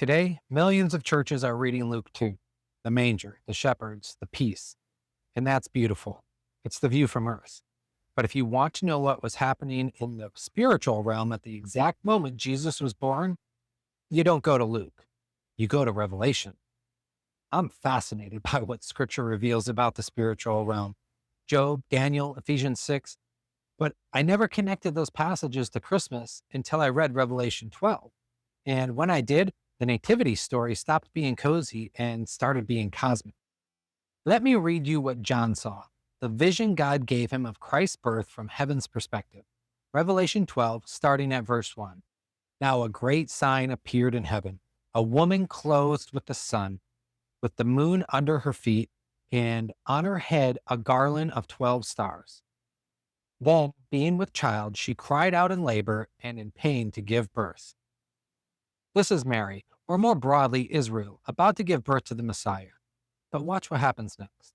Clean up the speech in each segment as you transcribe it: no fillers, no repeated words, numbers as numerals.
Today, millions of churches are reading Luke 2, the manger, the shepherds, the peace. And that's beautiful. It's the view from earth. But if you want to know what was happening in the spiritual realm at the exact moment Jesus was born, you don't go to Luke. You go to Revelation. I'm fascinated by what scripture reveals about the spiritual realm. Job, Daniel, Ephesians 6. But I never connected those passages to Christmas until I read Revelation 12. And when I did, the Nativity story stopped being cozy and started being cosmic. Let me read you what John saw, the vision God gave him of Christ's birth from heaven's perspective. Revelation 12, starting at verse 1. Now a great sign appeared in heaven, a woman clothed with the sun, with the moon under her feet, and on her head a garland of 12 stars. Then, being with child, she cried out in labor and in pain to give birth. This is Mary, or more broadly, Israel, about to give birth to the Messiah. But watch what happens next.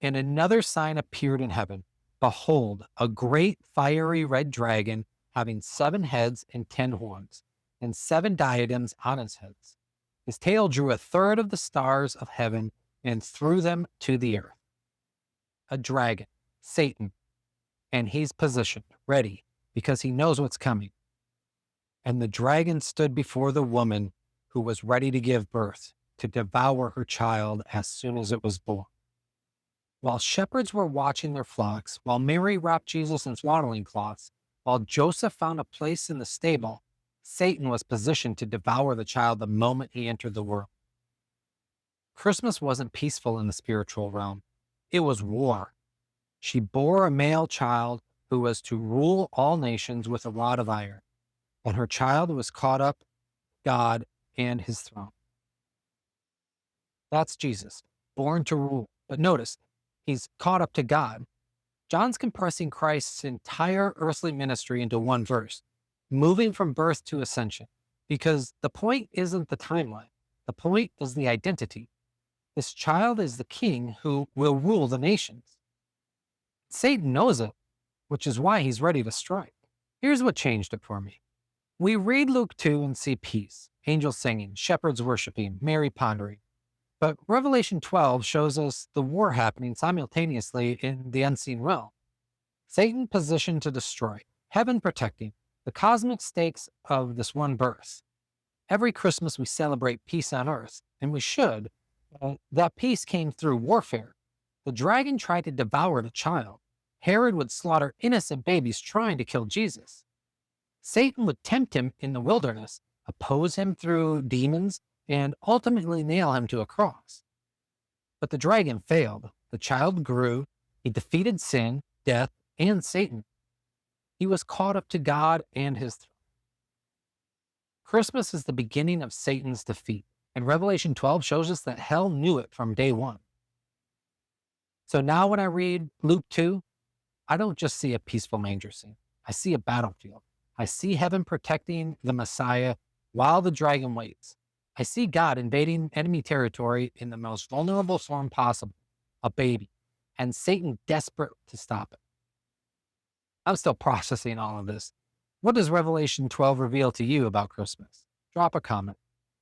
And another sign appeared in heaven. Behold, a great fiery red dragon having 7 heads and 10 horns, and 7 diadems on his heads. His tail drew a third of the stars of heaven and threw them to the earth. A dragon, Satan, and he's positioned, ready, because he knows what's coming. And the dragon stood before the woman who was ready to give birth, to devour her child as soon as it was born. While shepherds were watching their flocks, while Mary wrapped Jesus in swaddling cloths, while Joseph found a place in the stable, Satan was positioned to devour the child the moment he entered the world. Christmas wasn't peaceful in the spiritual realm. It was war. She bore a male child who was to rule all nations with a rod of iron, and her child was caught up God and his throne. That's Jesus, born to rule. But notice, he's caught up to God. John's compressing Christ's entire earthly ministry into one verse, moving from birth to ascension, because the point isn't the timeline. The point is the identity. This child is the king who will rule the nations. Satan knows it, which is why he's ready to strike. Here's what changed it for me. We read Luke 2 and see peace, angels singing, shepherds worshiping, Mary pondering. But Revelation 12 shows us the war happening simultaneously in the unseen realm. Satan positioned to destroy, heaven protecting, the cosmic stakes of this one birth. Every Christmas we celebrate peace on earth, and we should. That peace came through warfare. The dragon tried to devour the child. Herod would slaughter innocent babies trying to kill Jesus. Satan would tempt him in the wilderness, oppose him through demons, and ultimately nail him to a cross. But the dragon failed. The child grew. He defeated sin, death, and Satan. He was caught up to God and his throne. Christmas is the beginning of Satan's defeat, and Revelation 12 shows us that hell knew it from day one. So now when I read Luke 2, I don't just see a peaceful manger scene. I see a battlefield. I see heaven protecting the Messiah while the dragon waits. I see God invading enemy territory in the most vulnerable form possible, a baby, and Satan desperate to stop it. I'm still processing all of this. What does Revelation 12 reveal to you about Christmas? Drop a comment.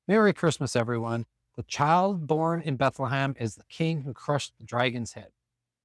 Merry Christmas, everyone. The child born in Bethlehem is the king who crushed the dragon's head.